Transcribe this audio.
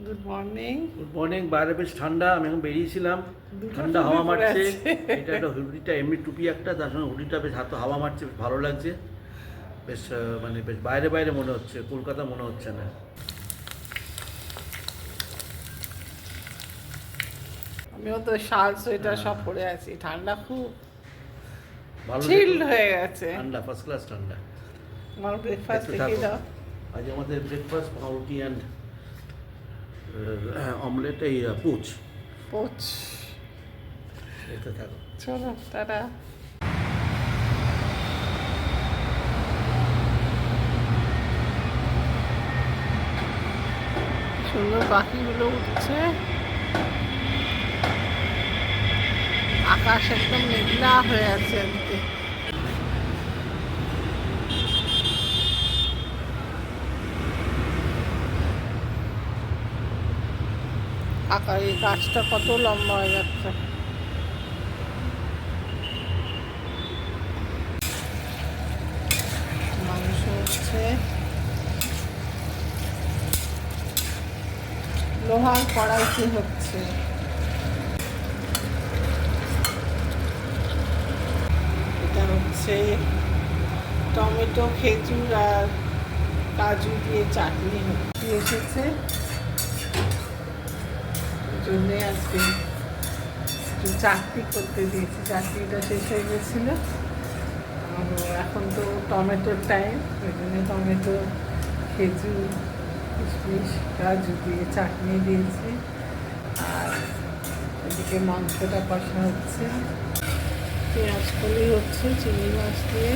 Good morning. Good morning. বাইরে বেশ ঠান্ডা, আমি এখন বেরিয়েছিলাম, দুটো ঠান্ডা টুপি হাওয়া পরে মারছে। আছে। এটা একটা হুডিটা এমনি টুপি একটা, তার সঙ্গে হুডিটা বেশ হাতে হাওয়া মারছে, বেশ ভালো লাগছে। বেশ মানে বেশ বাইরে বাইরে মনে হচ্ছে, কলকাতা মনে হচ্ছে না। আমিও তো শাল সোয়েটার সব পরে আছি, ঠান্ডা খুব ভালো চিল্ড হয়ে গেছে। ঠান্ডা, ফার্স্ট ক্লাস ঠান্ডা। আমার ব্রেকফাস্ট একটু দেখিয়ে থাকো। দাও। আজ আমাদের ব্রেকফাস্ট পাউরুটি অ্যান্ড অমলেট, এই পুচ। পোচ। এতে থাকো। চলো টাটা। সুন্দর পাখিগুলো উঠছে, আকাশ একদম মেঘলা হয়ে আছে আজকে। আকাশ, এই গাছটা কত লম্বা হয়ে যাচ্ছে। মাংস হচ্ছে, লোহার কড়াইতে হচ্ছে। এটা হচ্ছে টমেটো, খেজুর আর কাজু দিয়ে চাটনি এসেছে, জন্যে আজকে একটু চাটনি করতে দিয়েছি। চাটনিটা শেষ হয়ে গেছিল, এখন তো টমেটোর টাইম, ওই জন্য টমেটো, খেজুর, কিশমিশ, কাজু দিয়ে চাটনি দিয়েছি। আর এদিকে মাংসটা কষা হচ্ছে, পেঁয়াজ কলি হচ্ছে চিংড়ি মাছ দিয়ে।